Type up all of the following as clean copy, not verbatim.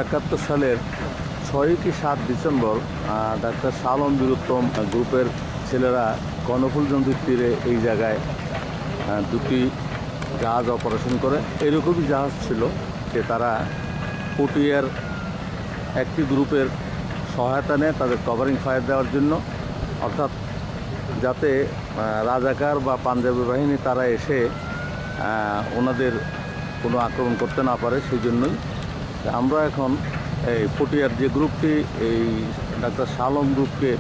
1971 সালের 6 কি 7 December doctor Shah Alam Bir Uttom গ্রুপের ছেলেরা কর্ণফুলী তীরে এই জায়গায় দুটি জাহাজ অপারেশন করে। এরকমই জাহাজ ছিল যে তারা পটিয়ার একটি গ্রুপের সহায়তা নেয় তাদের কভারিং ফায়ার দেওয়ার জন্য, অর্থাৎ যাতে রাজাকার বা পাঞ্জাবি বাহিনী তারা এসে ওনাদের কোনো আক্রমণ করতে না পারে। সেই জন্যই আমরা এখন এই পটিয়ার যে গ্রুপটি এই ডাক্তার শাহ আলম গ্রুপকে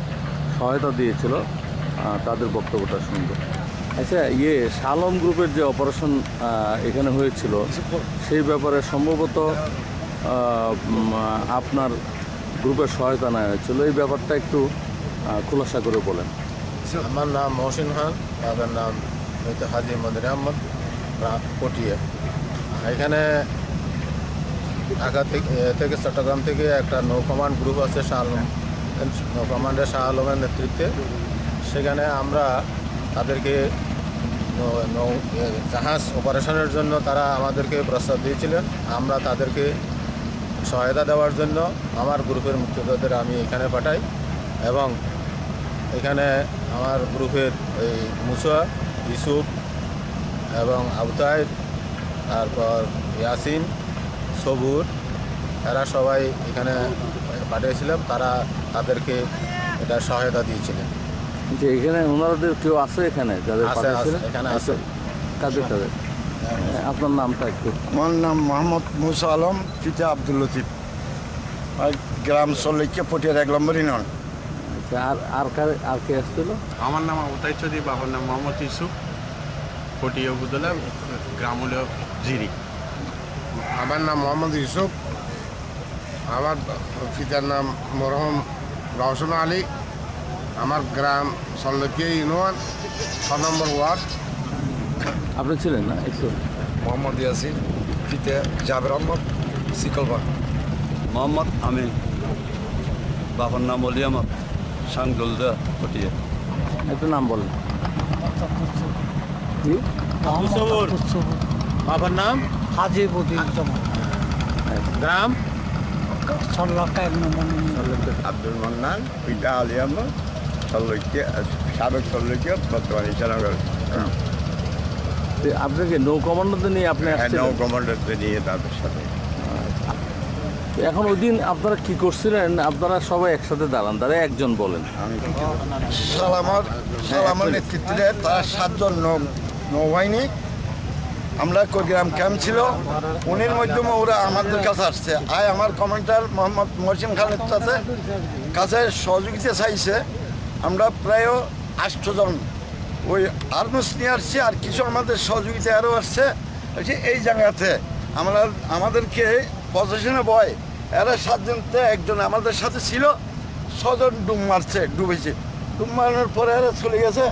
সহায়তা দিয়েছিল তাদের বক্তব্যটা শুনব। আচ্ছা, শাহ আলম গ্রুপের যে অপারেশন এখানে হয়েছিল সেই ব্যাপারে সম্ভবত আপনার গ্রুপের সহায়তা নেওয়া হয়েছিল, এই ব্যাপারটা একটু খুলাসা করে বলেন। আমার নাম মহসিন খান, তাদের নাম হাজি মনির আহমদ, পটিয়া। এখানে ঢাকা থেকে চট্টগ্রাম থেকে একটা নৌ কমান্ড গ্রুপ আছে শাহ আলম, নৌ কমান্ডের শাহ আলমের নেতৃত্বে। সেখানে আমরা তাদেরকে জাহাজ অপারেশনের জন্য তারা আমাদেরকে প্রস্তাব দিয়েছিলেন। আমরা তাদেরকে সহায়তা দেওয়ার জন্য আমার গ্রুপের মুক্তিযোদ্ধাদের আমি এখানে পাঠাই এবং এখানে আমার গ্রুপের এই মুসা, ইউসুফ এবং আবতাইর, তারপর ইয়াসিন, সবুর, এরা সবাই এখানে পাঠিয়েছিলাম। তারা তাদেরকে এটা সহায়তা দিয়েছিলেন। যে এখানে ওনাদের কেউ আছে এখানে যাদের এখানে আছে? কাদের কাদের? আপনার নামটা একটু। আমার নাম মোহাম্মদ মুসা আলম, পিতা আব্দুল লতিফ, গ্রাম সল্লিকে পটিয়ার 1 নম্বর ইউনিয়ন। আর কে আসছিল? আমার নাম আবতাই চৌধুরী, বাবার নাম মোহাম্মদ ইউসুফ, পটিয়া উপজেলা, গ্রাম হল জিরি। আমার নাম মোহাম্মদ ইউসুফ, আমার পিতার নাম মরহুম রওশন আলী, আমার গ্রাম সল্লকিয়া ইউনিয়ন 6 নম্বর ওয়ার্ড। আপনি ছিলেন না? একটু। মোহাম্মদ ইয়াসিন, পিতা জাবের আহমদ, শিকলবাগ। মোহাম্মদ আমিন, বাবার নাম অলি আহমদ, সাংদুলদা, পটিয়া। একটু নাম বলেন। বাবার নাম হাজি বদির গ্রাম সল্লাকা 1 নম্বর। আব্দুল মান্নান, পিতা আলী আহমদ, সল্লকিয়া, সাবেক সল্লকিয়া, বর্তমানে ইসানগর। আপনাকে নৌ কমান্ডারদের নিয়ে আপনি নৌ কমান্ডারদের নিয়ে তাদের সাথে। এখন ওই দিন আপনারা কি করছিলেন? আপনারা সবাই একসাথে দাঁড়ান, তারা একজন বলেন। সালামার নেতৃত্বে তারা 7 জন নৌবাহিনী, আমরা কুড়িগ্রাম ক্যাম্প ছিল, উনির মাধ্যমে ওরা আমাদের কাছে আসছে। আমার কমান্ডার মোহাম্মদ মহসিন খানের কাছে সহযোগিতা চাইছে। আমরা প্রায় 8 জন ওই আর্মস নিয়ে আসছি, আর কিছু আমাদের সহযোগিতা আরও আসছে। এই জায়গাতে আমাদেরকে পজিশনে বয় এরা 7 জনতে একজন আমাদের সাথে ছিল, 6 জন ডুবেছে। ডুব মারানোর পরে এরা চলে গেছে।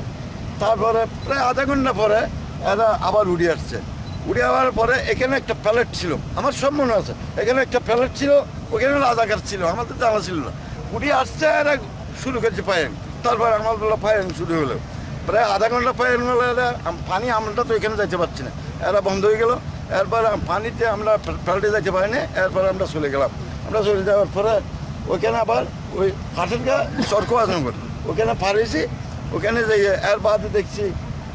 তারপরে প্রায় আধা ঘন্টা পরে এরা আবার উড়ে আসছে। উড়ে আসার পরে এখানে একটা প্যালেট ছিল, আমার সব মনে আছে, এখানে একটা প্যালেট ছিল, ওখানে রাজাকার ছিল, আমাদের জানা ছিল না। উড়ে আসছে, এরা শুরু করেছে ফায়ারিং। তারপর আমাদের ফায়ারিং শুরু হলো। প্রায় আধা ঘন্টা ফায়ারিং হলো। পানি আমরা তো এখানে যাইতে পারছি না, এরা বন্ধ হয়ে গেল। এরপর পানিতে আমরা প্যালেটে যাইতে পারিনি। এরপর আমরা চলে গেলাম। আমরা চলে যাওয়ার পরে ওইখানে আবার ওই ফাটের গা চরকো আজনগর ওখানে পাড়িয়েছি। ওখানে যাইয়ে এর বাদে দেখছি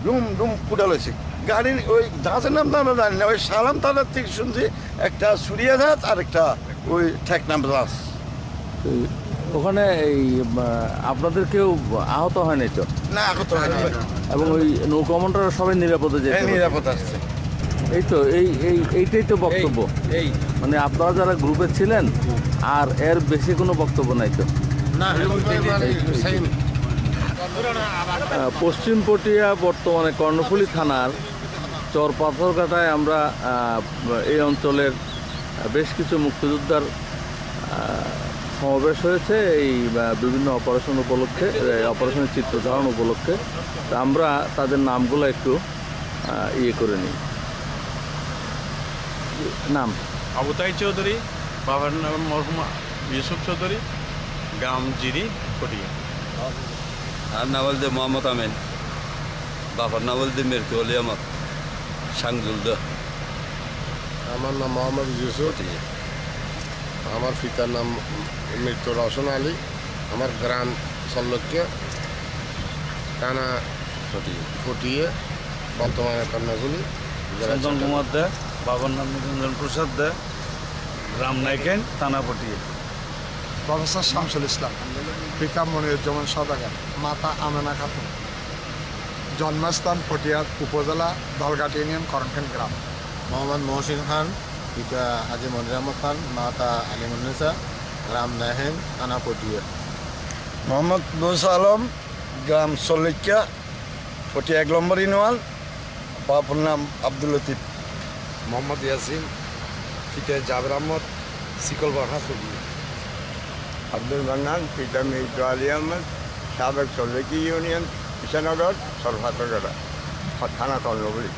ডুম ফুটাল হয়েছে গাড়ি। ওই জাহাজের নাম তো আমরা জানি না, ওই সালাম তালার থেকে শুনছি একটা সুরিয়া জাহাজ আর একটা ওই ঠেকনাম জাহাজ। ওখানে এই আপনাদের কেউ আহত হয়নি তো? না, আহত হয়নি। এবং ওই নৌ কমান্ডাররা সবাই নিরাপদে যায়? নিরাপদ আসছে। এই তো এইটাই তো বক্তব্য। মানে আপনারা যারা গ্রুপে ছিলেন আর এর বেশি কোনো বক্তব্য নাই তো? পশ্চিম পটিয়া বর্তমানে কর্ণফুলী থানার চর পাথরঘাটায় আমরা এই অঞ্চলের বেশ কিছু মুক্তিযোদ্ধার সমাবেশ হয়েছে এই বিভিন্ন অপারেশন উপলক্ষে, অপারেশনের চিত্র ধারণ উপলক্ষে। আমরা তাদের নামগুলো একটু করে নিই। নাম আবতাই চৌধুরী, বাবার নাম মরহুম ইউসুফ চৌধুরী, গ্রাম জিরি, পটিয়া। আর নাম বলতে মোহাম্মদ আমিন, বাবার নাম বলতে মেরকি অলি আহমদ, সাংদুলদা। আমার নাম মোহাম্মদ ইউসুফ, আমার পিতার নাম মৃত্যু রওশন আলী, আমার গ্রাম সল্লক্ষ্য, থানা ফটিয়ে, বর্তমানে কন্যাগুলি। চন্দন কুমার দে, বাবার নাম নিরঞ্জন প্রসাদ দে, গ্রাম নাইকেন, থানা ফটিয়ে। প্রফেসর শামসুল ইসলাম, পিতা মনিরুজ্জামান সদাগর, মাতা আমেনা খাতুন, জন্মস্থান পটিয়া উপজেলা দলঘাট ইউনিয়ন করণখান গ্রাম। মোহাম্মদ মহসিন খান, পিতা হাজি মনির আহমদ খান, মাতা আলিমুন্নেসা, গ্রাম নাহেন, থানা পটিয়া। মোহাম্মদ বৌসা আলম, গ্রাম সল্লিকা, পটিয়া 1 নম্বর ইউনিয়ন, বাপুর নাম আব্দুল লতিফ। মোহাম্মদ ইয়াসিন, পিতা জাবের আহমদ, শিকলবাড়া ছবি। আব্দুল মান্নান, পিতা মৃত্যু আলী আহমদ, সাবেক সল্লিকি ইউনিয়ন, কিষানগর, সরফাতগড়া, থানা কর্ণবলী।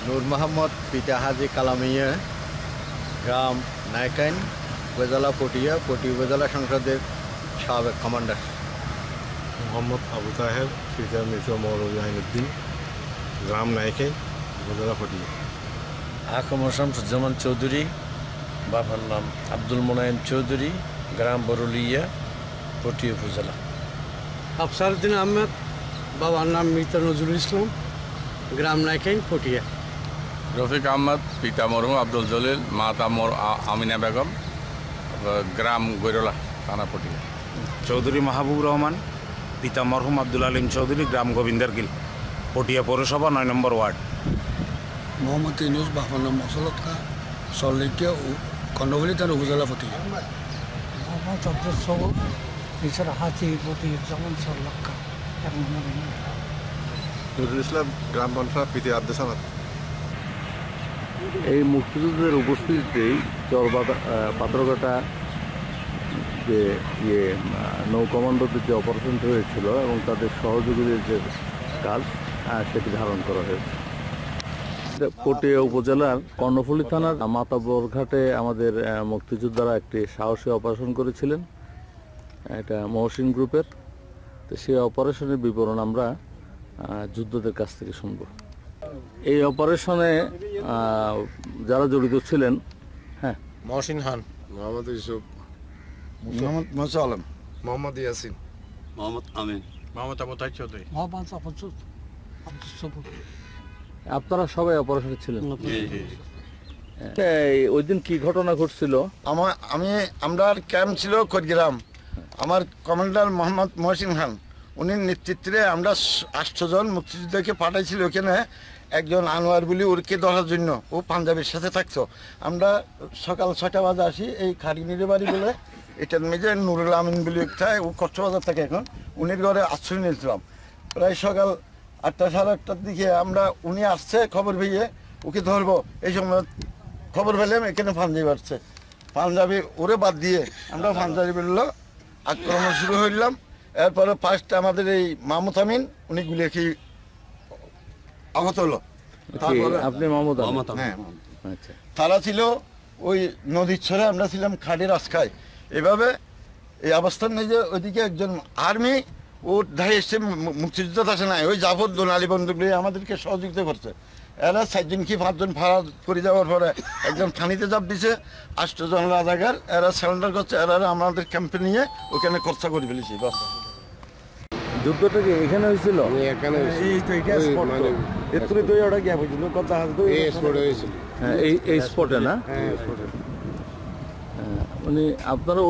নূর মোহাম্মদ, পিতা হাজি কালামিয়া, গ্রাম নাইকাইন, উপজেলা পটিয়া, পটিয়া উপজেলা সংসদের সাবেক কমান্ডার। মোহাম্মদ আবু তাহের, পিতা মৃত্যু মৌলভী আইনুদ্দিন, গ্রাম নাইকাইন, উপজেলা পটিয়া। আকম শামসুজ্জামান চৌধুরী, বাবার নাম আব্দুল মোনায়েম চৌধুরী, গ্রাম বরুলিয়া, পটিয়া উপজেলা। আফসারউদ্দিন আহমেদ, বাবার নাম মৃত নজরুল ইসলাম, গ্রাম নাইকাইন, পটিয়া। রফিক আহমদ, পিতা মরহুম আব্দুল জলিল, মাতা আমিনা বেগম, গ্রাম গৈরলা, থানা পটিয়া। চৌধুরী মাহবুব রহমান, পিতা মরহুম আব্দুল আলিম চৌধুরী, গ্রাম গোবিন্দারগিল, পটিয়া পৌরসভা 9 নম্বর ওয়ার্ড। মোহাম্মদ ইউনুস, বাবার নাম মসলত খান, সল্লিকা, কর্ণবলী থানা উপজেলা পটিয়া। মোহাম্মদ আব্দুল সবুর, এছাড়া হাজি পটিয়া, যেমন সল্লক্কা, 1 নম্বর ইউনিয়ন। নুরুল ইসলাম, গ্রাম বনফা, পিতা আব্দুল সামাদ। এই মুক্তিযুদ্ধের উপস্থিতিতেই পাথরঘাটা যে নৌ কমান্ডোদের যে অপারেশনটি হয়েছিল এবং তাদের সহযোগীদের যে কাজ সেটি ধারণ করা হয়েছে। পটিয়া উপজেলার কর্ণফুলী থানার মাতাবরঘাটে আমাদের মুক্তিযোদ্ধারা একটি সাহসী অপারেশন করেছিলেন, এটা মহসিন গ্রুপের। তো সেই অপারেশনের বিবরণ আমরা যোদ্ধাদের কাছ থেকে শুনব। এই অপারেশনে যারা জড়িত ছিলেন, হ্যাঁ, মহসিন খান, মোহাম্মদ ইউসুফ, মোহাম্মদ মোসা আলম, মোহাম্মদ ইয়াসিন, মোহাম্মদ আমিন, মোহাম্মদ আবু তাহের চৌধুরী, মোহাম্মদ আব্দুল সবুর। আপনারা সবাই অপারেশনে ছিলেন? ওই দিন কি ঘটনা ঘটছিল? আমরা ক্যাম্প ছিল কোটগ্রাম। আমার কমান্ডার মোহাম্মদ মহসিন খান, উনি নেতৃত্বে আমরা 8 জন মুক্তিযোদ্ধাকে পাঠাইছিল ওখানে। একজন আনোয়ার বলি, ওরকে ধরার জন্য, ও পাঞ্জাবের সাথে থাকতো। আমরা সকাল 6টা বাজে আসি, এই খাড়িনির বাড়ি বলে এটার মেজে নুরুল আমিন বলি একটা, ও কচ্ছবাজার থাকে এখন, উনির ঘরে আশ্রয় নিয়েছিলাম। প্রায় সকাল 8টা সাড়ে 8টার দিকে উনি আসছে খবর পেয়ে, ওকে ধরবো। এই সময় খবর পেলাম এখানে পাঞ্জাবি আসছে। পাঞ্জাবি ওরে বাদ দিয়ে আমরা পাঞ্জাবি বেরোলো, আক্রমণ শুরু হইলাম। এরপরে ফার্স্ট আমাদের এই মাহমুদ আমিন, উনি গুলিয়ে খেয়ে আহত হলো। আপনি মাহমুদ? হ্যাঁ, তারা ছিল ওই নদীর ছড়ে, আমরা ছিলাম খাড়ির আশকায়। এভাবে এই অবস্থান নেই যে ওইদিকে একজন আর্মি ও ধারে এসছে, মুক্তিযুদ্ধ আসে নাই, ওই জাফর দোনালি বন্দুক নিয়ে আমাদেরকে সহযোগিতা করছে। এরা 4 জন কি 5 জন ফারার করে যাওয়ার পরে একজন খানিতে চাপ দিছে, 8 জন রাজাকার, এরা সারেন্ডার করছে। এরা আমাদের ক্যাম্পে নিয়ে ওখানে খরচা করে ফেলেছি। বাস, যুদ্ধটা কি এখানে হয়েছিল? এই স্পটে না? মানে আপনারা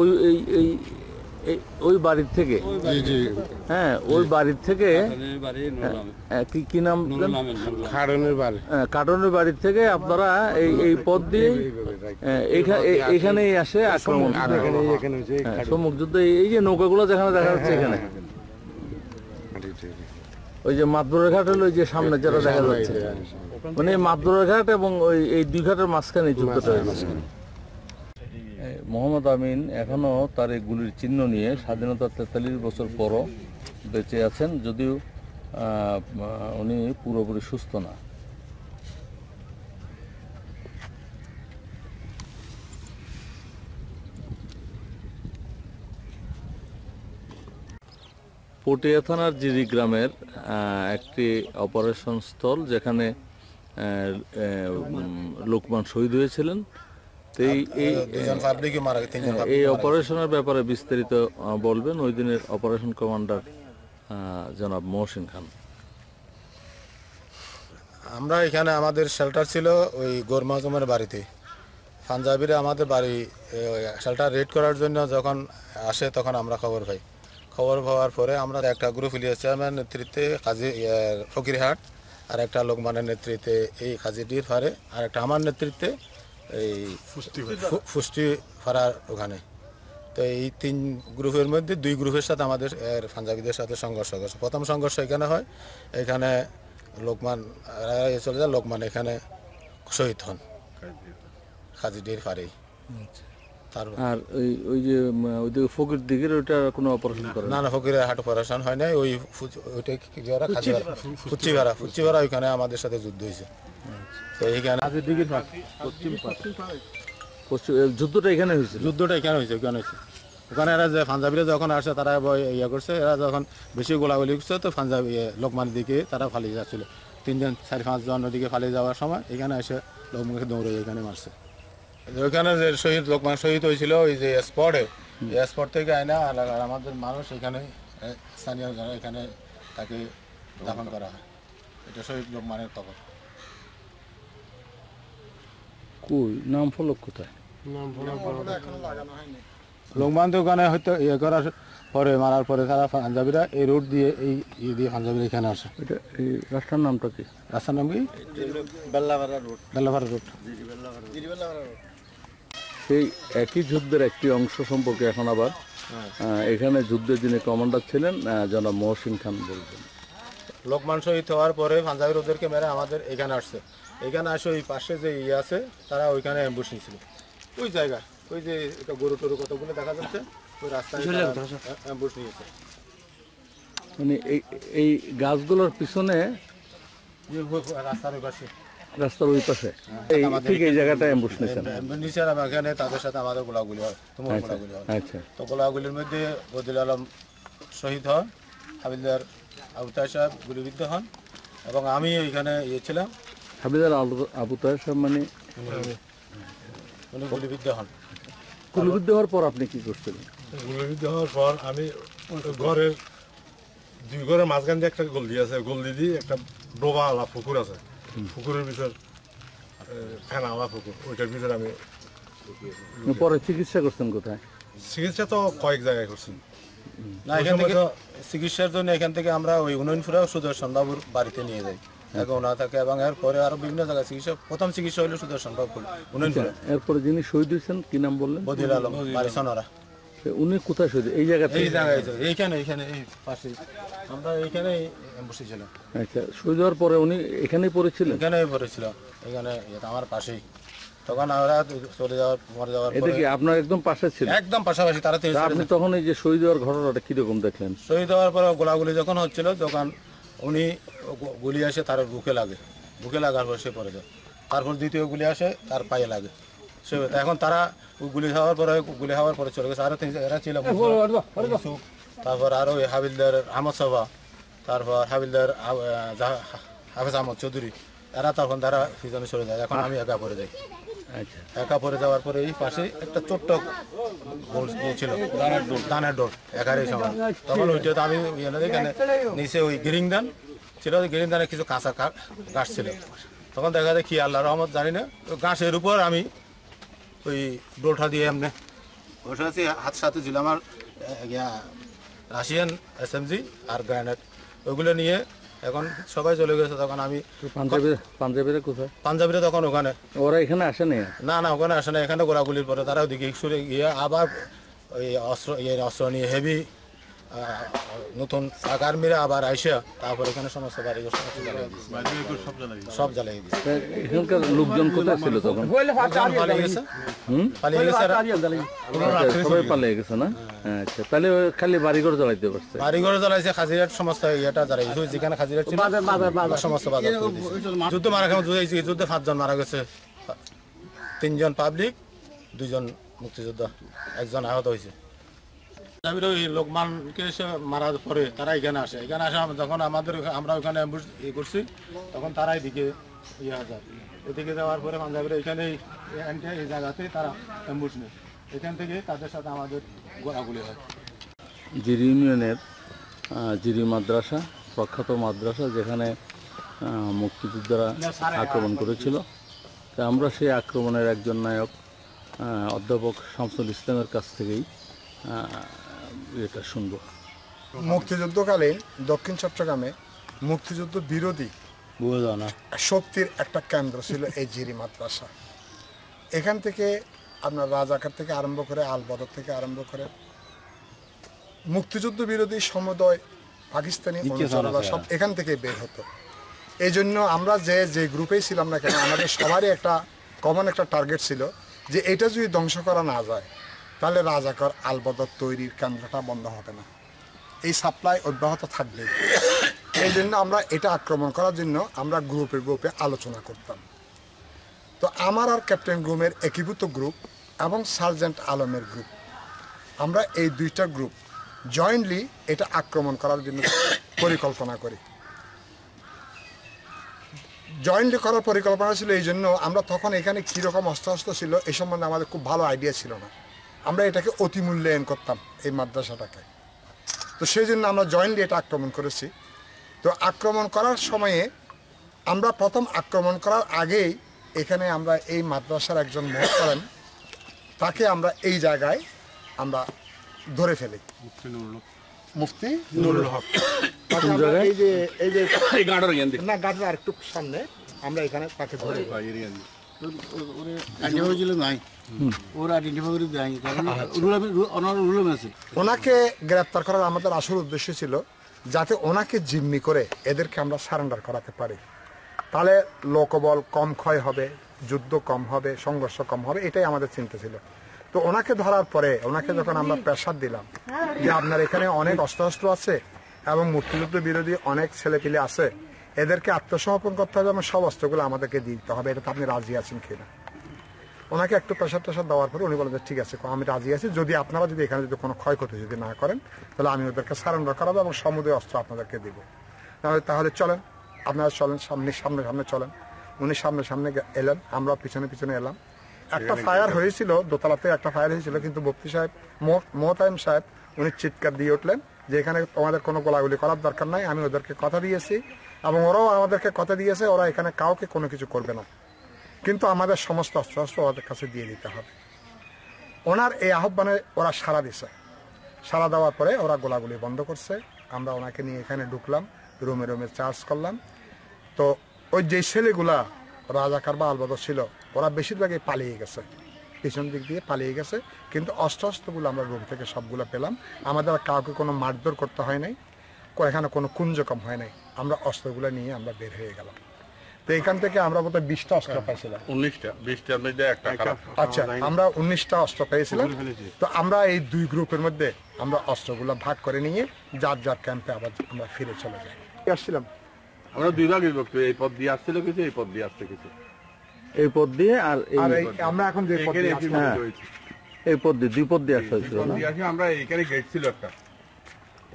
ওই বাড়ির থেকে, হ্যাঁ, ওই বাড়ির থেকে কি নাম, কাটনের বাড়ির থেকে আপনারা এই পথ দিয়ে এখানেই আসে আক্রমণ, সম্মুখ যুদ্ধ। এই যে নৌকাগুলো যেখানে দেখা যাচ্ছে এখানে, ওই যে মাতবরের ঘাট হলো, ওই যে সামনে যেটা দেখা যাচ্ছে, মানে মাতবরের ঘাট এবং এই 2 ঘাটের মাঝখানে যুদ্ধটা হয়েছে। মোহাম্মদ আমিন এখনও তার এই গুলির চিহ্ন নিয়ে স্বাধীনতার 43 বছর পরও বেঁচে আছেন, যদিও উনি পুরোপুরি সুস্থ না। পটিয়া থানার জিরি গ্রামের একটি অপারেশন স্থল, যেখানে লোকমান শহীদ হয়েছিলেন। তো এই দুজন পাবলিকই মারা গেছে, তিনজন এই অপারেশনের ব্যাপারে বিস্তারিত বলবেন ওই দিনের অপারেশন কমান্ডার জনাব মহসিন খান। আমরা এখানে আমাদের শেল্টার ছিল ওই গোরমাজমের বাড়িতে। পাঞ্জাবিরা আমাদের বাড়ি শেল্টার রেড করার জন্য যখন আসে তখন আমরা খবর পাই। খবর পাওয়ার পরে আমরা একটা গ্রুপ ইলিয়াস চেয়ারম্যান নেতৃত্বে কাজী ফকিরহাট, আর একটা লোকমানের নেতৃত্বে এই কাজীডির ফারে, আর একটা আমার নেতৃত্বে এই ফুষ্টি ফাড়ার ওখানে। তো এই 3 গ্রুপের মধ্যে 2 গ্রুপের সাথে আমাদের পাঞ্জাবিদের সাথে সংঘর্ষ হয়েছে। প্রথম সংঘর্ষ এখানে হয়, এখানে লোকমান চলে যায়, লোকমান এখানে শহীদ হন কাজীডির ফারেই। আর ওই যে ওইদিকে ফকির দিকের ওইটা কোনো অপারেশন করে না? না, ফকিরের হাট অপারেশন হয় নাই। ওই ওইটা ফুচিভাড়া ওইখানে আমাদের সাথে যুদ্ধ হয়েছে। তো এইখানে যুদ্ধটা এখানে হয়েছে। ওখানে এরা যে পাঞ্জাবিরা যখন আসছে তারা ইয়ে করছে, এরা যখন বেশি গোলাগুলি করছে তো পাঞ্জাবি লোকমানের দিকে তারা ফালিয়ে যাচ্ছিল। 3-4-5 জন ওদিকে ফালিয়ে যাওয়ার সময় এখানে এসে লোকমানকে দৌড়ে এখানে মারছে। ওইখানে যে শহীদ লোকমান শহীদ হয়েছিল ওই যে স্পটে, এই স্পট থেকে আয়না আর আমাদের মানুষ এখানে স্থানীয় যারা এখানে তাকে দাফন করা হয়। এটা শহীদ লোকমানের খবর। কই নাম ফলক কোথায়? লোকমান তো ওখানে হয়তো ইয়ে করার পরে মারার পরে তারা পাঞ্জাবিরা এই রোড দিয়ে এই ইয়ে দিয়ে পাঞ্জাবিরা এখানে আসে। এটা এই রাস্তার নামটা কি? রাস্তার নাম কি? বেল্লাভাড়া রোড। সেই একই যুদ্ধের একটি অংশ সম্পর্কে এখন আবার এখানে যুদ্ধের যিনি কমান্ডার ছিলেন জনাব মহসিন খান বলবেন। লোকমান শহীদ হওয়ার পরে পাঞ্জাবির ওদেরকে মেরে আমাদের এখানে আসছে। এখানে আসে ওই পাশে যে ইয়ে আছে তারা ওইখানে অ্যাম্বুশ নিয়েছিল। ওই জায়গায় ওই যে গরু টরু কতগুলো দেখা যাচ্ছে ওই রাস্তায় অ্যাম্বুশ নিয়েছে। মানে এই গাছগুলোর পিছনে রাস্তার ওই পাশে ঠিক এই জায়গাটায় অ্যাম্বুশ নিয়েছেন। নিচে এখানে তাদের সাথে আমাদের গোলাগুলি হয়, তুমুল গোলাগুলি হয়। আচ্ছা, তো গোলাগুলির মধ্যে বদিল আলম শহীদ হন, হাবিলদার আবু তাহের সাহেব গুলিবিদ্ধ হন, এবং আমি ওইখানে ইয়ে ছিলাম। হাবিলদার আবু তাহের সাহেব মানে উনি গুলিবিদ্ধ হন। গুলিবিদ্ধ হওয়ার পর আপনি কি করছিলেন? গুলিবিদ্ধ হওয়ার পর আমি ঘরের 2 ঘরের মাঝখান দিয়ে একটা গলদি আছে, গলদি দিয়ে একটা ডোবাওয়ালা পুকুর আছে, পুকুরের ভিতর ফেনাওয়ালা পুকুর, ওইটার ভিতরে আমি পরে চিকিৎসা করছেন কোথায়? চিকিৎসা তো কয়েক জায়গায় করছি। না, এখান থেকে চিকিৎসার জন্য এখান থেকে আমরা ওই উন্নয়নপুরা সুদর্শন বাবুর বাড়িতে নিয়ে যাই, তাকে ওনা থাকে, এবং এরপরে আরো বিভিন্ন জায়গায় চিকিৎসা। প্রথম চিকিৎসা হইল সুদর্শন বাবু উন্নয়নপুরা। এরপরে যিনি শহীদ হয়েছেন কি নাম বললেন? বদিল আলম, বাড়ি সোনারা। উনি কোথায় শহীদ? এই জায়গাতে? এই জায়গায় এইখানে এই পাশে আমরা এইখানেই বসেছিলাম। আচ্ছা, শহীদ হওয়ার পরে উনি এখানেই পড়েছিলেন? এখানেই পড়েছিল, এখানে আমার পাশেই। তখন আমরা চলে মরে যাওয়ার এটা কি আপনার একদম পাশে ছিল? একদম পাশাপাশি। তারা আপনি তখন এই যে শহীদ হওয়ার ঘটনাটা কিরকম দেখলেন? শহীদ হওয়ার পরে গোলাগুলি যখন হচ্ছিল তখন উনি গুলি আসে তার বুকে লাগে, বুকে লাগার পর সে পড়ে যায়। তারপর দ্বিতীয় গুলি আসে তার পায়ে লাগে সে। এখন তারা গুলি খাওয়ার পরে চলে গেছে। আরো এরা ছিল, তারপর আরো হাবিলদার আহমদ সভা, তারপর হাবিলদার হাফেজ আহমদ চৌধুরী, এরা তখন তারা পিছনে চলে যায়। এখন আমি একা পড়ে যাই। আচ্ছা, একা পড়ে যাওয়ার পরে এই পাশে একটা ছোট্ট গোল ছিল, দানের ডোর একারই সময়। তখন ওইটা তো আমি এখানে নিচে ওই গ্রিং দান ছিল, গ্রিং দানে কিছু কাঁচা গাছ ছিল। তখন দেখা যায় কি আল্লাহ রহমত জানি না, ওই গাছের উপর আমি ওই ডোলটা দিয়ে এমনি বসে আছি, হাত সাথে ছিল আমার রাশিয়ান SMG আর গ্রানেড, ওইগুলো নিয়ে এখন সবাই চলে গেছে। তখন আমি পাঞ্জাবিরা কোথায়? পাঞ্জাবিরা তখন ওখানে, ওরা এখানে আসে না? না, ওখানে আসে না। এখানে গোলাগুলির পরে তারা ওদিকে সরে গিয়ে আবার ওই অস্ত্র নিয়ে হেভি নতুন আর্মিরা আবার আইসা তারপর এখানে সমস্ত বাড়ি সব জ্বালিয়ে দিচ্ছে। এখানকার লোকজন কোথায় ছিল তখন? পালিয়ে গেছে। সবাই পালিয়ে গেছে না? আচ্ছা, তাহলে খালি বাড়িঘর জ্বালাইতে পারছে? বাড়িঘর জ্বালাইছে, খাজিরাট সমস্ত ইয়েটা জ্বালাইছে, যেখানে খাজিরাট ছিল সমস্ত বাজার করে দিয়েছে। যুদ্ধ মারা গেছে, যুদ্ধে 5 জন মারা গেছে, 3 জন পাবলিক, 2 জন মুক্তিযোদ্ধা, 1 জন আহত হয়েছে। ওই লোকমানকে এসে মারার পরে তারা এখানে আসে। যখন আমরা ওখানে করছি তখন তারা এদিকে এদিকে যাওয়ার পরে পাঞ্জাবের এখানে এই জায়গাতে তারা অ্যাম্বুশ নেয়, এখান থেকে তাদের সাথে আমাদের গোলাগুলি হয়। জিরি ইউনিয়নের জিরি মাদ্রাসা, প্রখ্যাত মাদ্রাসা, যেখানে মুক্তিযোদ্ধারা আক্রমণ করেছিল। তা আমরা সেই আক্রমণের একজন নায়ক অধ্যাপক শামসুল ইসলামের কাছ থেকেই এটা শুনব। মুক্তিযুদ্ধকালীন দক্ষিণ চট্টগ্রামে মুক্তিযুদ্ধ বিরোধী শক্তির একটা কেন্দ্র ছিল এই জিরি মাদ্রাসা। এখান থেকে আপনার রাজাকার থেকে আরম্ভ করে আলবদর থেকে আরম্ভ করে মুক্তিযুদ্ধ বিরোধী সমুদয় পাকিস্তানি অনুচররা সব এখান থেকে বের হতো। এই জন্য আমরা যে গ্রুপেই ছিলাম না কেন, আমাদের সবারই একটা কমন একটা টার্গেট ছিল যে এটা যদি ধ্বংস করা না যায় তাহলে রাজাকার আলবদর তৈরির কেন্দ্রটা বন্ধ হবে না, এই সাপ্লাই অব্যাহত থাকবে। এই জন্য আমরা এটা আক্রমণ করার জন্য আমরা গ্রুপে আলোচনা করতাম। তো আমার আর ক্যাপ্টেন গ্রুমের একীভূত গ্রুপ এবং সার্জেন্ট আলমের গ্রুপ, আমরা এই দুইটা গ্রুপ জয়েন্টলি এটা আক্রমণ করার জন্য পরিকল্পনা করি। জয়েন্টলি করার পরিকল্পনা ছিল এই জন্য আমরা তখন এখানে কীরকম অস্ত্র ছিল এই সম্বন্ধে আমাদের খুব ভালো আইডিয়া ছিল না। আমরা এটাকে অতি মূল্যায়ন করতাম এই মাদ্রাসাটাকে। তো সেই জন্য আমরা জয়েন্টলি এটা আক্রমণ করেছি। তো আক্রমণ করার সময়ে আমরা প্রথম আক্রমণ করার আগেই এখানে আমরা এই মাদ্রাসার একজন মোহতারাম, তাকে আমরা এই জায়গায় আমরা ধরে ফেলি। মুফতি নুরুল হক। এই না গাড়ির আরেকটু সামনে আমরা এখানে তাকে ধরে ওনাকে গ্রেপ্তার করার আমাদের আসল উদ্দেশ্য ছিল যাতে ওনাকে জিম্মি করে এদেরকে আমরা সারেন্ডার করাতে পারি, তাহলে লোকবল কম ক্ষয় হবে, যুদ্ধ কম হবে, সংঘর্ষ কম হবে, এটাই আমাদের চিন্তা ছিল। তো ওনাকে ধরার পরে ওনাকে যখন আমরা প্রেসার দিলাম যে আপনার এখানে অনেক অস্ত্র আছে এবং মুক্তিযুদ্ধ বিরোধী অনেক ছেলেপিলে আছে, এদেরকে আত্মসমর্পণ করতে হবে এবং সব অস্ত্রগুলো আমাদেরকে দিতে হবে, এটাতে আপনি রাজি আছেন কিনা। ওনাকে একটু প্রেসার দেওয়ার পরে উনি বলেন যে ঠিক আছে, আমি রাজি আছি, যদি আপনারা যদি এখানে যদি কোনো ক্ষয়ক্ষতি যদি না করেন তাহলে আমি ওদেরকে সারেন্ডার করাবো এবং সমুদয় অস্ত্র আপনাদেরকে দিব। তাহলে চলেন, আপনারা চলেন, সামনে চলেন। উনি সামনে এলেন, আমরা পিছনে এলাম। একটা ফায়ার হয়েছিল, দোতলাতে একটা ফায়ার হয়েছিল, কিন্তু মুফতি সাহেব মোহতামিম সাহেব উনি চিৎকার দিয়ে উঠলেন যে এখানে তোমাদের কোনো গোলাগুলি করার দরকার নাই, আমি ওদেরকে কথা দিয়েছি এবং ওরাও আমাদেরকে কথা দিয়েছে ওরা এখানে কাউকে কোনো কিছু করবে না, কিন্তু আমাদের সমস্ত অস্ত্র ওদের কাছে দিয়ে দিতে হবে। ওনার এই আহ্বানে ওরা সাড়া দিছে। সাড়া দেওয়ার পরে ওরা গোলাগুলি বন্ধ করছে। আমরা ওনাকে নিয়ে এখানে ঢুকলাম, রুমে চার্জ করলাম। তো ওই যে ছেলেগুলা রাজাকার বা আলবদর ছিল ওরা বেশিরভাগই পালিয়ে গেছে, পিছন দিক দিয়ে পালিয়ে গেছে, কিন্তু অস্ত্রগুলো আমরা রুম থেকে সবগুলো পেলাম। আমাদের কাউকে কোনো মারধর করতে হয় নাই, এখানে কোনো কুঞ্জকম হয় নাই, আমরা অস্ত্রগুলো নিয়ে আমরা বের হয়ে গেলাম। তো এখান থেকে আমরা বোধহয় 20টা অস্ত্র পাইছিলাম। 19টা মধ্যে একটা খারাপ। আচ্ছা, আমরা 19টা অস্ত্র পেয়েছিলাম। তো আমরা এই দুই গ্রুপের মধ্যে আমরা অস্ত্রগুলো ভাগ করে নিয়ে যার ক্যাম্পে আবার আমরা ফিরে চলে যাই। আসছিলাম আমরা দুই ভাগে বিভক্ত, এই পথ দিয়ে আসছিল কিছু, এই পথ দিয়ে আসছে কিছু। এই পথ দিয়ে আর আমরা এখন যে পথ দিয়ে এই পথ দিয়ে দুই পথ দিয়ে আসা হয়েছিল। আমরা এখানে গেট ছিল একটা,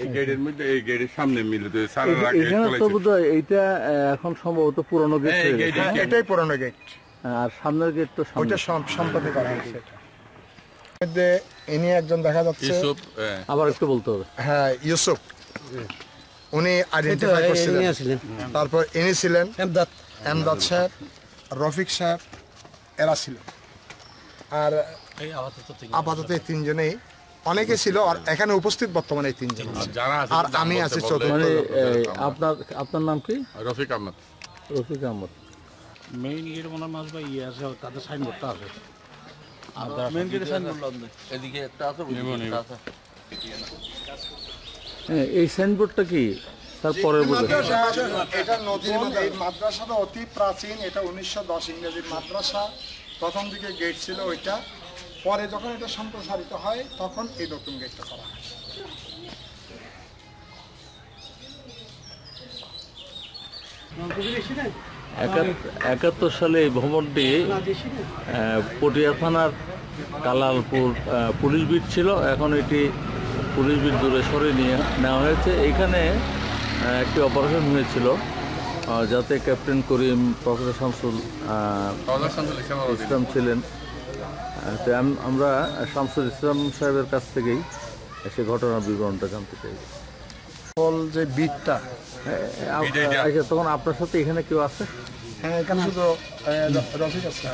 এই গেটের মধ্যে এই গেটের সামনে মিলিত এইটা এখন সম্ভবত পুরনো গেট, এটাই পুরনো গেট, আর সামনের গেট তো সম্পত্তি করা হয়েছে। মধ্যে ইনি একজন দেখা যাচ্ছে, আবার একটু বলতে হবে। হ্যাঁ, ইউসুফ, উনি আইডেন্টিফাই করছিলেন। তারপর ইনি ছিলেন এমদাদ সাহেব, রফিক সাহেব, এরা ছিল। আর আপাতত এই তিনজনেই, অনেকে ছিল আর এখানে উপস্থিত বর্তমানে এই তিনজন, আর আমি আছি চতুর্থ। আপনার নাম কি? রফিক আহমদ। রফিক আহমদ। মেইন গেট মনে মাছ ভাই ইয়ে আছে, তাদের সাইনবোর্ডটা আছে। মেইন গেটে সাইনবোর্ড এদিকে একটা আছে, এই সাইনবোর্ডটা কি তারপরে এটা নদীর মধ্যে মাদ্রাসাটা অতি প্রাচীন, এটা 1910 ইংরেজির মাদ্রাসা। প্রথম দিকে গেট ছিল ওইটা, পরে যখন এটা সম্প্রসারিত হয় তখন এই নতুন গেটটা করা হয়। 71 সালে এই ভবনটি পটিয়া থানার কালালপুর পুলিশ বিট ছিল, এখন এটি পুলিশ বিট দূরে সরে নিয়ে নেওয়া হয়েছে। এখানে একটি অপারেশন হয়েছিল যাতে ক্যাপ্টেন করিম, প্রফেসর শামসুল ইসলাম ছিলেন। তো আমরা শামসুল ইসলাম সাহেবের কাছ থেকেই সে ঘটনার বিবরণটা জানতে চাই। যে বিটটা আচ্ছা, তখন আপনার সাথে এখানে কেউ আছে? হ্যাঁ, এখানে শুধু রফিক আছে।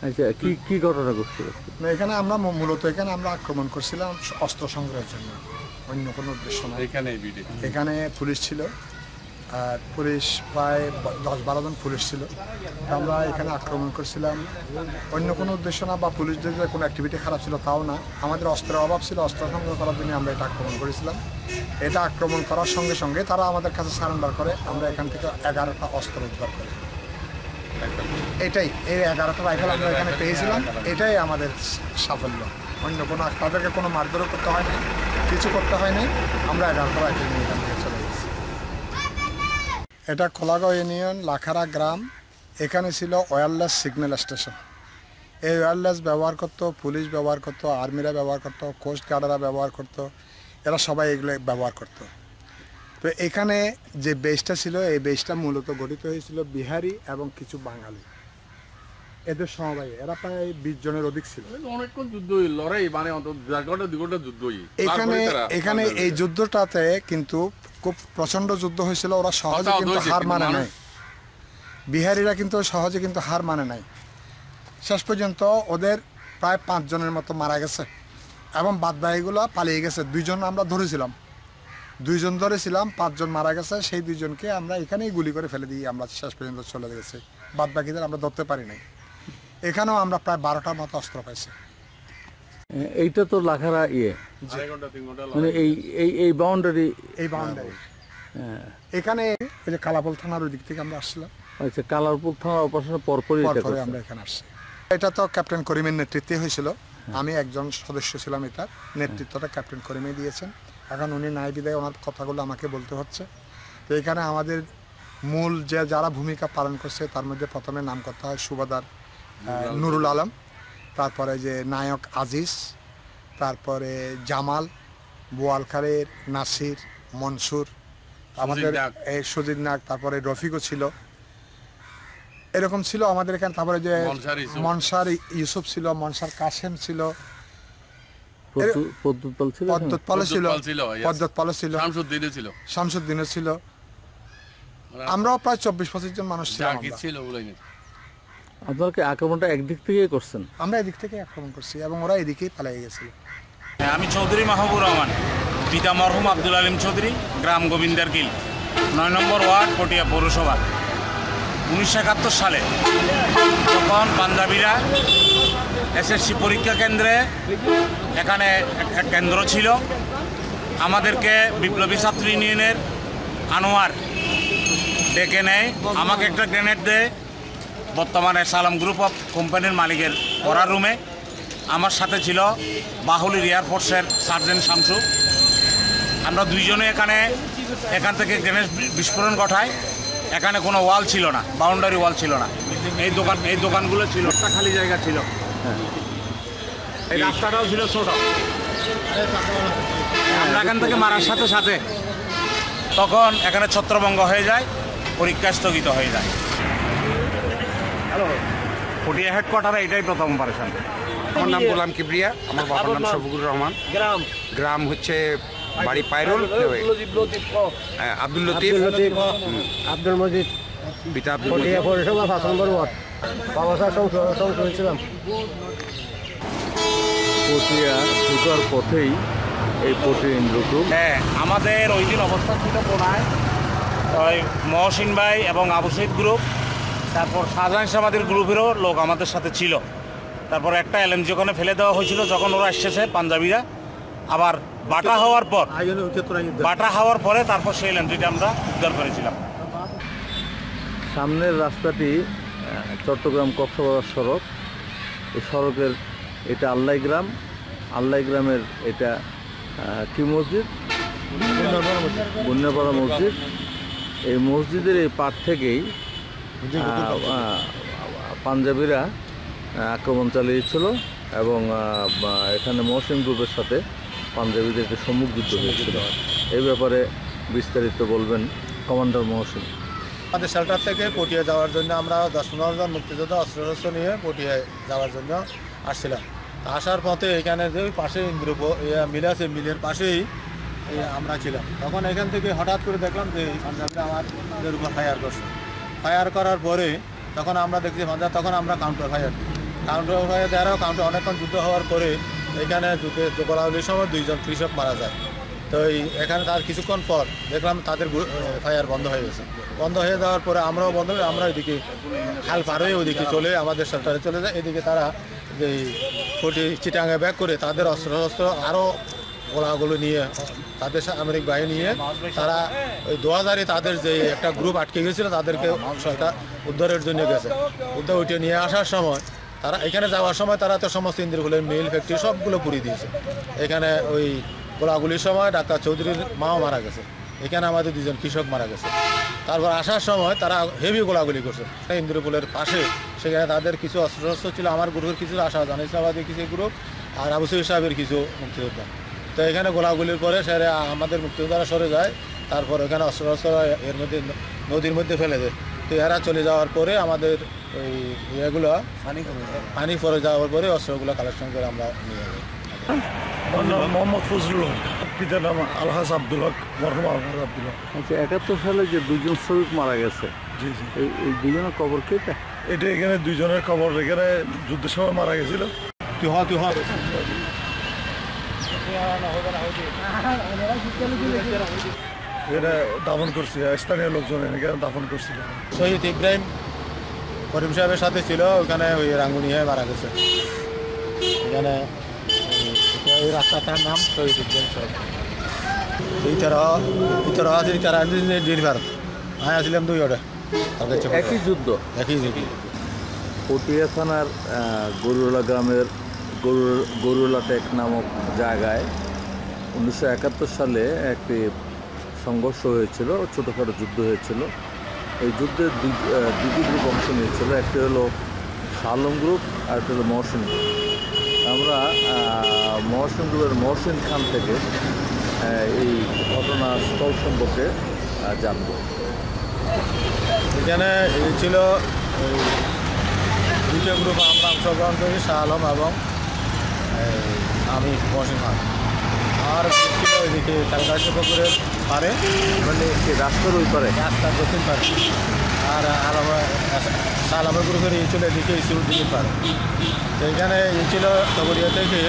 আচ্ছা, কি ঘটনা ঘটছিল এখানে? আমরা মূলত এখানে আমরা আক্রমণ করছিলাম অস্ত্র সংগ্রহের জন্য, অন্য কোনো উদ্দেশ্য না। এখানে পুলিশ ছিল, আর পুলিশ প্রায় 10-12 জন পুলিশ ছিল। আমরা এখানে আক্রমণ করছিলাম অন্য কোনো উদ্দেশ্য না, বা পুলিশদের যে কোনো অ্যাক্টিভিটি খারাপ ছিল তাও না। আমাদের অস্ত্রের অভাব ছিল, অস্ত্র সংগ্রহ করার জন্য আমরা এটা আক্রমণ করেছিলাম। এটা আক্রমণ করার সঙ্গে সঙ্গে তারা আমাদের কাছে সারেন্ডার করে। আমরা এখান থেকে 11টা অস্ত্র উদ্ধার করি। এটাই, এই 11টা রাইফেল আমরা এখানে পেয়েছিলাম। এটাই আমাদের সাফল্য। অন্য কোনো, তাদেরকে কোনো মারধরও করতে হয় না, কিছু করতে হয় না। আমরা 11টা রাইফেল নিয়ে এখান থেকে চলে গেছি। এটা খোলাগাঁও ইউনিয়ন লাখারা গ্রাম। এখানে ছিল ওয়্যারলেস সিগন্যাল স্টেশন। এই ওয়্যারলেস ব্যবহার করতো পুলিশ, ব্যবহার করতো আর্মিরা, ব্যবহার করতো কোস্ট গার্ডরা, ব্যবহার করতো। এরা সবাই এগুলো ব্যবহার করতো। তো এখানে যে বেসটা ছিল, এই বেসটা মূলত গঠিত হয়েছিল বিহারি এবং কিছু বাঙালি, এদের সমবায়ে। এরা প্রায় 20 জনের অধিক ছিল। অনেকক্ষণ যুদ্ধ লড়াই, মানে যুদ্ধ। এখানে এই যুদ্ধটাতে কিন্তু খুব প্রচন্ড যুদ্ধ হয়েছিল। ওরা সহজে কিন্তু হার মানে নাই, বিহারিরা কিন্তু সহজে কিন্তু হার মানে নাই। শেষ পর্যন্ত ওদের প্রায় 5 জনের মতো মারা গেছে এবং বাদবাকিগুলো পালিয়ে গেছে। 2 জন আমরা ধরেছিলাম, 2 জন ধরেছিলাম, 5 জন মারা গেছে। সেই 2 জনকে আমরা এখানেই গুলি করে ফেলে দিই। আমরা শেষ পর্যন্ত চলে গেছে, বাদবাকিদের আমরা ধরতে পারি নাই। এখানেও আমরা প্রায় 12টার মতো অস্ত্র পাইছি। এইটা তো লাখারা মানে এই বাউন্ডারি, এখানে যে কালাপুল থানার ওই দিক থেকে আমরা আসছিলাম। আচ্ছা, কালারপুর থানার অপারেশনের পরপরই আমরা এখানে আসছি। এটা তো ক্যাপ্টেন করিমের নেতৃত্বে হয়েছিল। আমি একজন সদস্য ছিলাম। এটার নেতৃত্বটা ক্যাপ্টেন করিমে দিয়েছেন। এখন উনি নাই বিদায় ওনার কথাগুলো আমাকে বলতে হচ্ছে। তো এখানে আমাদের মূল যারা ভূমিকা পালন করছে তার মধ্যে প্রথমে নাম করতে হয় সুবাদার নুরুল আলম, তারপরে যে নায়ক আজিজ, তারপরে জামাল, বোয়ালখারের নাসির, মনসুর, আমাদের সুজিত নাগ, তারপরে রফিকও ছিল, এরকম ছিল আমাদের এখানে। তারপরে যে মনসার ইউসুফ ছিল, মনসার কাসেম ছিল, শামসুদ্দিনও ছিল। আমরাও প্রায় 24-25 জন মানুষ ছিলাম। আপনারা কি আক্রমণটা একদিক থেকেই করছেন? আমরা এদিক থেকে আক্রমণ করছি এবং ওরা এদিকেই পালিয়ে গেছিল। আমি চৌধুরী মাহবুব রহমান, পিতা মরহুম আব্দুল আলিম চৌধুরী, গ্রাম গোবিন্দারকিল, 9 নম্বর ওয়ার্ড, পটিয়া পৌরসভা। 1971 সালে যখন পাঞ্জাবিরা এসএসসি পরীক্ষা কেন্দ্রে, এখানে একটা কেন্দ্র ছিল, আমাদেরকে বিপ্লবী ছাত্র ইউনিয়নের আনোয়ার ডেকে নেয়, আমাকে একটা গ্রেনেড দেয়। বর্তমানে সালাম গ্রুপ অফ কোম্পানির মালিকের পড়ার রুমে। আমার সাথে ছিল বাহুলির এয়ারফোর্সের সার্জেন্ট শামসু। আমরা 2 জনে এখান থেকে গ্রেনেড বিস্ফোরণ ঘটায়। এখানে কোনো ওয়াল ছিল না, বাউন্ডারি ওয়াল ছিল না। এই দোকানগুলো ছিল, একটা খালি জায়গা ছিল। এই রাস্তাটাও ছিল ছোট। আমরা এখান থেকে মারার সাথে সাথে তখন এখানে ছত্রভঙ্গ হয়ে যায়, পরীক্ষা স্থগিত হয়ে যায়। পটিয়া হেডকোয়ার্টারে এটাই প্রথম অপারেশন। আমার নাম গোলাম কিবরিয়া, আমার বাবার নাম শফিকুর রহমান। গ্রাম হচ্ছে বাড়ি পায়রুল, আব্দুল লতিফ, আব্দুল মজিদ, পিতা আব্দুল পটিয়া পৌরসভা 5 নম্বর ওয়ার্ড। বাবা স্যার সংসদ হয়েছিলাম। পটিয়া ঢোকার পথেই এই পটিয়া ইন্দ্রগ্রুপ। হ্যাঁ, আমাদের ওই দিন অবস্থান ছিল কোনায়, ওই মহসিন ভাই এবং আবু সৈদ গ্রুপ, তারপর শাহজাহান সামাদের গ্রুপেরও লোক আমাদের সাথে ছিল। তারপর একটা এলএমজি ওখানে ফেলে দেওয়া হয়েছিল যখন ওরা এসেছে পাঞ্জাবিরা। আবার বাটা হওয়ার পরে তারপর সেই এলএমজিটা আমরা উদ্ধার করেছিলাম। সামনের রাস্তাটি চট্টগ্রাম কক্সবাজার সড়ক। এই সড়কের এটা আল্লাই গ্রামের এটা কি মসজিদ? বন্যাপাড়া মসজিদ। এই মসজিদের এই পাড় থেকেই পাঞ্জাবিরা আক্রমণ চালিয়েছিল এবং এখানে মহসিন গ্রুপের সাথে পাঞ্জাবিদেরকে সম্মুখ যুদ্ধ হয়েছিল। এই ব্যাপারে বিস্তারিত বলবেন কমান্ডার মহসিন। আমাদের শেল্টার থেকে পটিয়া যাওয়ার জন্য আমরা 10-15 জন মুক্তিযোদ্ধা অস্ত্র নিয়ে পটিয়ায় যাওয়ার জন্য আসছিলাম। আসার পথে এখানে যে পাশে মিল আছে, মিলের পাশেই আমরা ছিলাম। তখন এখান থেকে হঠাৎ করে দেখলাম যে পাঞ্জাবিরা আমাদের উপর ফায়ার করছে। ফায়ার করার পরে তখন আমরা দেখছি তখন আমরা কাউন্টার ফায়ার দেওয়ারও অনেকক্ষণ যুদ্ধ হওয়ার পরে এখানে গোলাগুলির সময় 2 জন কৃষক মারা যায়। তো এখানে তার কিছুক্ষণ পর দেখলাম তাদের ফায়ার বন্ধ হয়ে গেছে। বন্ধ হয়ে যাওয়ার পরে আমরাও বন্ধ হয়ে আমরা ওইদিকে খাল পার হয়ে ওইদিকে চলে আমাদের শেল্টারে চলে যায়। এদিকে তারা যে চিটাঙ্গে ব্যাক করে তাদের অস্ত্র আরও গোলাগুলো নিয়ে তাদের সামরিক বাহিনী নিয়ে তারা ওই 2000-এ তাদের যে একটা গ্রুপ আটকে গেছিলো তাদেরকে সরকার উদ্ধারের জন্য গেছে। উঠে নিয়ে আসার সময় তারা এখানে যাওয়ার সময় তারা তো সমস্ত ইন্দ্রগুলোর মিল ফ্যাক্টরি সবগুলো পুড়িয়ে দিয়েছে। এখানে ওই গোলাগুলির সময় ডাক্তার চৌধুরীর মাও মারা গেছে। এখানে আমাদের 2 জন কৃষক মারা গেছে। তারপর আসার সময় তারা হেভি গোলাগুলি করছে ইন্দ্রপুলের পাশে। সেখানে তাদের কিছু অস্ত্র ছিল, আমার গ্রুপের কিছু আশা জানিসাবাদের কিছু গ্রুপ আর আবু সৈয়দ সাহেবের কিছু মুক্তিযোদ্ধা। তো এখানে গোলাগুলির পরে সেরে আমাদের মুক্তিযোদ্ধারা সরে যায়। তারপর এখানে অস্ত্র এর মধ্যে নদীর মধ্যে ফেলে দেয়। তো এরা চলে যাওয়ার পরে আমাদের ওই ইয়েগুলো পানি পরে যাওয়ার পরে অস্ত্রগুলো কালেকশন করে আমরা নিয়ে যাই। মোহাম্মদ ফজলুল হক, পিতার নাম আলহাজ আব্দুল হক, মরহুম আলহাজ আব্দুল হক। আচ্ছা, 71 সালে যে 2 জন শ্রমিক মারা গেছে, জি জি, এই 2 জনের কবর কেটে এটা এখানে 2 জনের কবর এখানে যুদ্ধের সময় মারা গেছিল। এটা দাফন করছে স্থানীয় লোকজন, এখানে দাফন করছিল। শহীদ ইব্রাহিম করিম সাহেবের সাথে ছিল, ওখানে ওই রাঙ্গুনিয়ে মারা গেছে। এখানে ওই রাস্তাটার নাম শহীদ ইব্রাহিম সাহেব। ইতর আছে তারা ডেলিভার আমি আসলাম 2 ওটা একই যুদ্ধ। পটিয়া থানার গরুলা গ্রামের গরুলা টেক নামক জায়গায় 1971 সালে একটি সংঘর্ষ হয়েছিল, ছোটোখাটো যুদ্ধ হয়েছিল। এই যুদ্ধে দুটি গ্রুপ অংশ নিয়েছিল, একটি হলো শালম গ্রুপ আর একটি হলো মহসিন গ্রুপ। আমরা মহসিন গ্রুপের মহসিন খান থেকে এই ঘটনাস্থল সম্পর্কে জানব। এখানে ছিল 2টা গ্রুপ আমরা অংশগ্রহণ করি, শাহ আলম এবং আমি মহসিন খান। আর ছিল ওইদিকে তালগাছি পুকুরের পারে, মানে রাস্তার ওই পারে, রাস্তার দক্ষিণ পারে। আর শাহ আলমের গ্রুপের ছিল এদিকে ইসুর দিকে পারে। তো এখানে ছিল তবরিয়া থেকে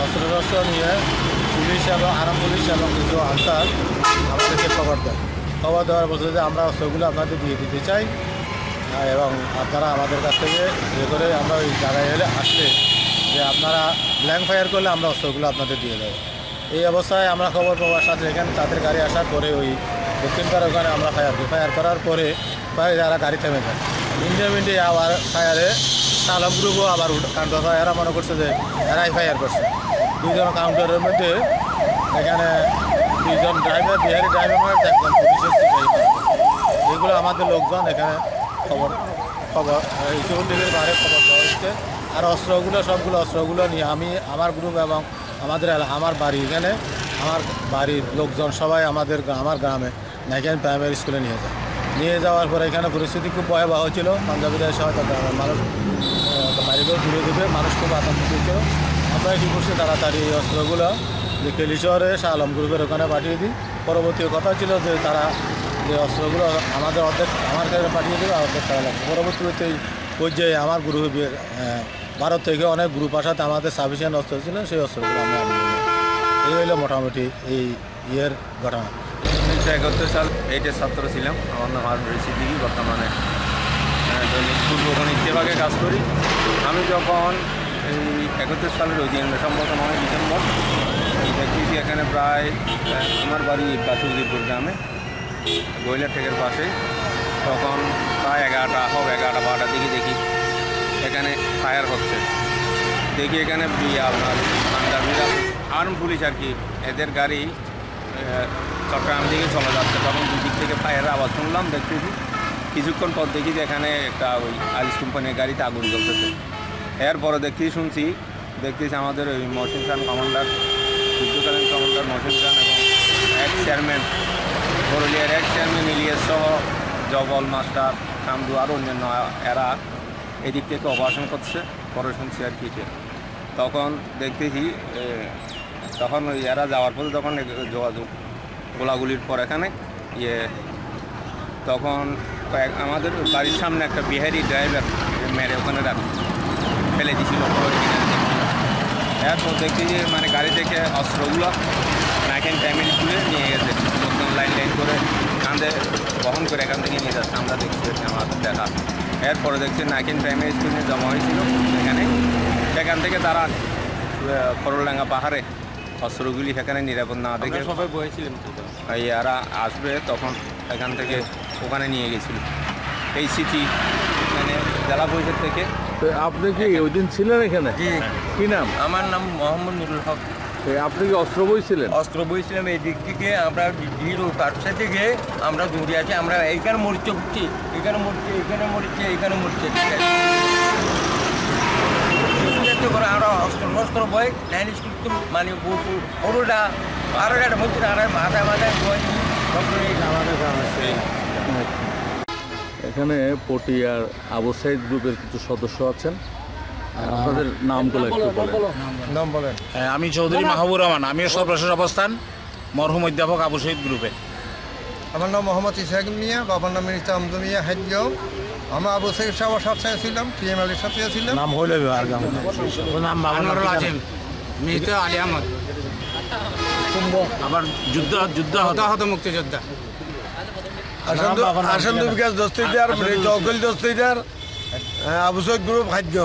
অস্ত্র নিয়ে পুলিশ এবং আরাম পুলিশ এবং কিছু আনসার আমাদেরকে খবর দেয়। খবর দেওয়ার বলছে যে আমরা অস্ত্রগুলো আপনাদের দিয়ে দিতে চাই এবং আপনারা আমাদের কাছ থেকে ইয়ে করে আমরা ওই জায়গায় এলে আসলে যে আপনারা ব্ল্যাঙ্ক ফায়ার করলে আমরা অস্ত্রগুলো আপনাদের দিয়ে দেবো। এই অবস্থায় আমরা খবর পাওয়ার সাথে এখানে তাদের গাড়ি আসার পরে ওই দক্ষিণ পাড়ার ওখানে আমরা ফায়ার করার পরে প্রায় যারা গাড়ি থেমে যায়। মিনিটে আবার ফায়ারে শালম গ্রুপও আবার কাউন্টার এরা মনে করছে যে এরাই ফায়ার করছে। 2 জন কাউন্টারের মধ্যে এখানে 2 জন ড্রাইভার, বিহারি ড্রাইভার মানে 1 জন পুলিশের সিপাহী। এগুলো আমাদের লোকজন এখানে খবর ইসুদ্দিনের বাইরে খবর দেওয়া হচ্ছে। আর সবগুলো অস্ত্রগুলো নিয়ে আমি আমার গ্রুপ এবং আমার বাড়ি এখানে আমার বাড়ির লোকজন সবাই আমার গ্রামে নাইকান প্রাইমারি স্কুলে নিয়ে যাওয়ার পরে এখানে পরিস্থিতি খুব ভয়াবহ ছিল। পাঞ্জাবিদের সহায়তা মানুষ বাড়িঘর ঘুরে দেবে, মানুষ খুব আতঙ্কিত ছিল। আমরা কী করছি তাড়াতাড়ি এই অস্ত্রগুলো যে কেলি শহরে শাহ আলম গ্রুপের ওখানে পাঠিয়ে দিই। পরবর্তী কথা ছিল যে তারা যে অস্ত্রগুলো আমার কাছে পাঠিয়ে দেবে, অর্ধেক তারা লাগবে। পরবর্তীতে পর্যায়ে আমার গ্রুপের ভারত থেকে অনেক গ্রুপ আসাতে আমাদের সাফিসিয়েন্ট অস্ত্র ছিল, সেই অস্ত্রগুলো আমরা এই হইল মোটামুটি এই ইয়ের ঘটনা। 1971 সাল 8-এর ছাত্র ছিলাম। আমার নাম হারুন সিদ্দিকী, বর্তমানে দৈনিক পূর্বগণ ইত্তেফাকে কাজ করি। আমি যখন এই 71 সালের ওই দিন সম্ভবত মানে ডিসেম্বর, দেখতেছি এখানে প্রায় আমার বাড়ি বাসুজিপুর গ্রামে গইলা ঠেকের পাশে। তখন প্রায় 11টা-12টার দিকে দেখি এখানে ফায়ার হচ্ছে। দেখি এখানে আপনার পাঞ্জাবিরা আর্ম পুলিশ আর কি, এদের গাড়ি চট্টগ্রাম দিকে চলে যাচ্ছে। তখন দুদিক থেকে ফায়ারের আওয়াজ শুনলাম, দেখতেছি। কিছুক্ষণ পর দেখি যে এখানে একটা ওই আলিস কোম্পানির গাড়িতে আগুন জ্বলতেছে। এরপরে দেখতেছি আমাদের ওই মহসিন খান কমান্ডার যুদ্ধকালীন কমান্ডার মহসিন খান এবং এক্স চেয়ারম্যান বরলিয়ার এক্স চেয়ারম্যান ইলিয়াস সহ জবল মাস্টার কামদু আরও অন্যান্য এরা এদিক থেকে অপারেশন করছে। পরে শুনছি আর কি তখন দেখতেছি তখন ওই এরা যাওয়ার পরে তখন যোগাযোগ গোলাগুলির পর এখানে তখন আমাদের বাড়ির সামনে একটা বিহারি ড্রাইভার মেরে ওখানে ফেলে দিয়েছিল। এরপর দেখছি যে মানে গাড়ি থেকে অস্ত্রগুলো নাইকেন ফ্যামিলি তুলে নিয়ে গেছে, লোকজন লাইন করে কাঁধে বহন করে এখান থেকে নিয়ে যাচ্ছে। আমরা দেখছি আমাদের দেখা। এরপরে দেখছি নাইকেন প্রাইমারি স্কুলে জমা হয়েছিল সেখান থেকে তারা করলডাঙ্গা পাহাড়ে অস্ত্রগুলি সেখানে নিরাপদ না দেখে সবাই বলেছিলেন এরা আসবে, তখন এখান থেকে ওখানে নিয়ে গেছিল। এই স্মৃতি মানে জেলা পরিষদ থেকে। আপনি কি ওই দিন ছিলেন এখানে? কি নাম? আমার নাম মোহাম্মদ নুরুল হক। আপনি কি অস্ত্র বইছিলেন? অস্ত্র বইছিলাম এই দিক থেকে। আমরা পাশে থেকে আমরা দৌড়ে আছি। আমরা এইখানে মরিচে উঠছি, এখানে মরছে, এখানে মরছে, এখানে মরছে। ঠিক আছে, করে আমরা অস্ত্র বই নাইন স্কুল মানে পুরোটা 12টা বলছি না, মাথায় মাথায় বই এখানে পটিয়ার আবু সাইদ গ্রুপের কিছু সদস্য আছেন, আপনাদের নামগুলো একটু নাম বলেন। আমি চৌধুরী মাহবুর রহমান, আমিও সর্বশেষ অবস্থান মরহুম অধ্যাপক আবু সাইদ গ্রুপে। আমার নাম মোহাম্মদ ইসাক মিয়া, বাবার নাম মির্জা আমজু মিয়া হাজ্য। আমরা আবু সাইদ সাহেবের সাথে ছিলাম, টিএমএলের সাথে ছিলাম। নাম হইল নাম আনোয়ারুল আজিম, মির্জা আলী আহমদ, আবার যুদ্ধ হতাহত মুক্তিযোদ্ধা আসান্দু বিকাশ দস্তিদার, চৌকল দস্তিদার, আবু সাইদ গ্রুপ খাদ্য।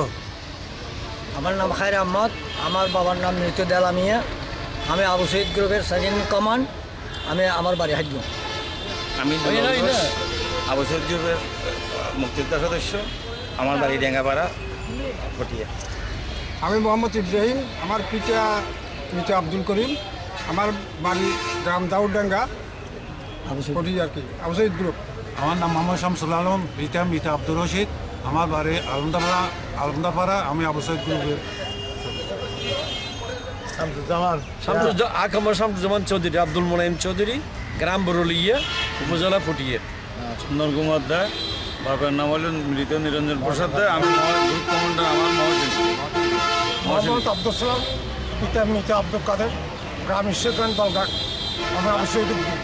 আমার নাম খায়র আহমদ, আমার বাবার নাম মৃত দেলা মিয়া, আমি আবু সাইদ গ্রুপের সেকেন্ড কমান্ড, আমি আমার বাড়ি হাজ্য। আমি আবু সাইদ গ্রুপের মুক্তিযোদ্ধা সদস্য, আমার বাড়ি ডেঙ্গাপাড়া পটিয়া। আমি মোহাম্মদ ইব্রাহিম, আমার পিতা মির্জা আব্দুল করিম, আমার বাড়ি গ্রাম দাউডডাঙ্গা পটিয়া আর কি, আবু সাইদ গ্রুপ। আমার নাম মোহাম্মদ শামসুল আলম, পিতা মিতা আব্দুর রশিদ, আমার বাড়ি আলমদাপাড়া, আমি আবু সাইদ গ্রুপের। শামসুজ্জামান চৌধুরী, আব্দুল মোনাইম চৌধুরী, গ্রাম বরলিয়া, উপজেলা পটিয়া। চন্দন কুমার দা, বাবার নাম হলেন মৃত নিরঞ্জন প্রসাদ দা, আমি গ্রুপ কমান্ডার, আমার মোহাম্মদ আব্দুল সালাম, পিতা মিতা আব্দুল কাদের, গ্রাম ঈশ্বরগঞ্জ দলঘাট, আমি আবু সাইদ গ্রুপ।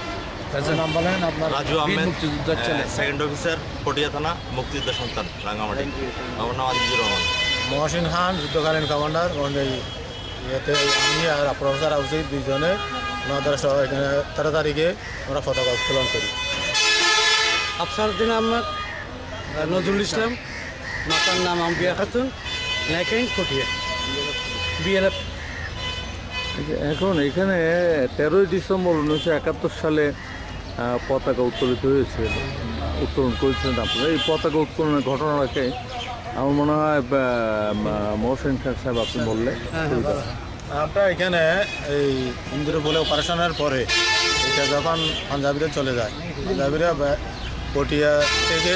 নাম বলেন আপনার? রাজু আহমেদ, মুক্তিযোদ্ধার ছেলে, সেকেন্ড অফিসার, পটিয়া থানা, মুক্তিযোদ্ধা সন্তান, রাঙ্গামাটি। আমার নাম আজিজুর রহমান। মহসিন খান, যুদ্ধকালীন কমান্ডার। ইয়েতে আমি আর প্রফেসর আবু সাইদ দুইজনে ওনাদের সহ এখানে 13 তারিখে আমরা পতাকা উত্তোলন করি। আফসারউদ্দিন আহমদ, নজরুল ইসলাম, মাতার নাম আম্বিয়া খাতুন, নাইকেন পটিয়া, বিএলএফ। এখন এখানে 13ই ডিসেম্বর 1971 সালে পতাকা উত্তোলিত হয়েছিল, উত্তোলন করেছিলেন আপনারা। এই পতাকা উত্তোলনের ঘটনাটাকে আমার মনে হয় মহসিন খান সাহেব আপনি বললে। আমরা এখানে এই ইন্দিরা বলে অপারেশনের পরে এটা যখন পাঞ্জাবিরা চলে যায়, পাঞ্জাবিরা পটিয়া থেকে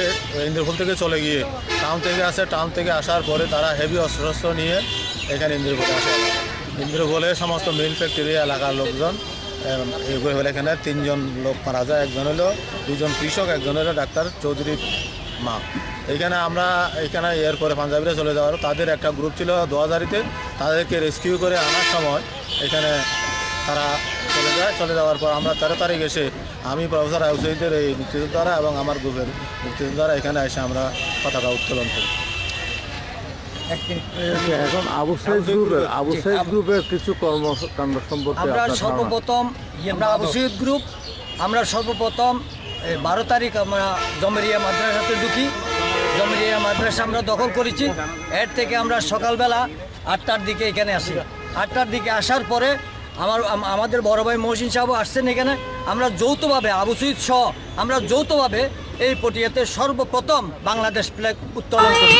ইন্দিরপুল থেকে চলে গিয়ে টাউন থেকে আসে, টাউন থেকে আসার পরে তারা হেভি অস্ত্র নিয়ে এখানে ইন্দিরপুলে আসে। ইন্দিরপুলে সমস্ত মিল ফ্যাক্টরি এলাকার লোকজন এগুলো হলে এখানে 3 জন লোক মারা যায়। একজন হলো 2 জন কৃষক, একজন হলো ডাক্তার চৌধুরীর মা। এইখানে আমরা এখানে এরপরে পাঞ্জাবিরা চলে যাওয়ার তাদের একটা গ্রুপ ছিল 2000-তে, তাদেরকে রেস্কিউ করে আনার সময় এখানে তারা চলে যায়। চলে যাওয়ার পর আমরা 13 তারিখ এসে আমি প্রফেসর আবু সাইদের এই মুক্তিযোদ্ধারা এবং আমার গ্রুপের মুক্তিযোদ্ধারা এখানে এসে আমরা পতাকা উত্তোলন করি। এখন আবু সাইদ গ্রুপের কিছু কর্মকাণ্ড সম্পর্কে আমরা সর্বপ্রথম আবু সাইদ গ্রুপ আমরা সর্বপ্রথম 12 তারিখ আমরা জমেরিয়া মাদ্রাসাতে ঢুকি। জমেরিয়া মাদ্রাসা আমরা দখল করেছি। এর থেকে আমরা সকালবেলা 8টার দিকে এখানে আসি। 8টার দিকে আসার পরে আমাদের বড় ভাই মহসিন সাহেব আসছেন এখানে। আমরা যৌথভাবে আবু সাইদ সহ আমরা যৌথভাবে এই পটিয়াতে সর্বপ্রথম বাংলাদেশ ফ্ল্যাগ উত্তোলন করি।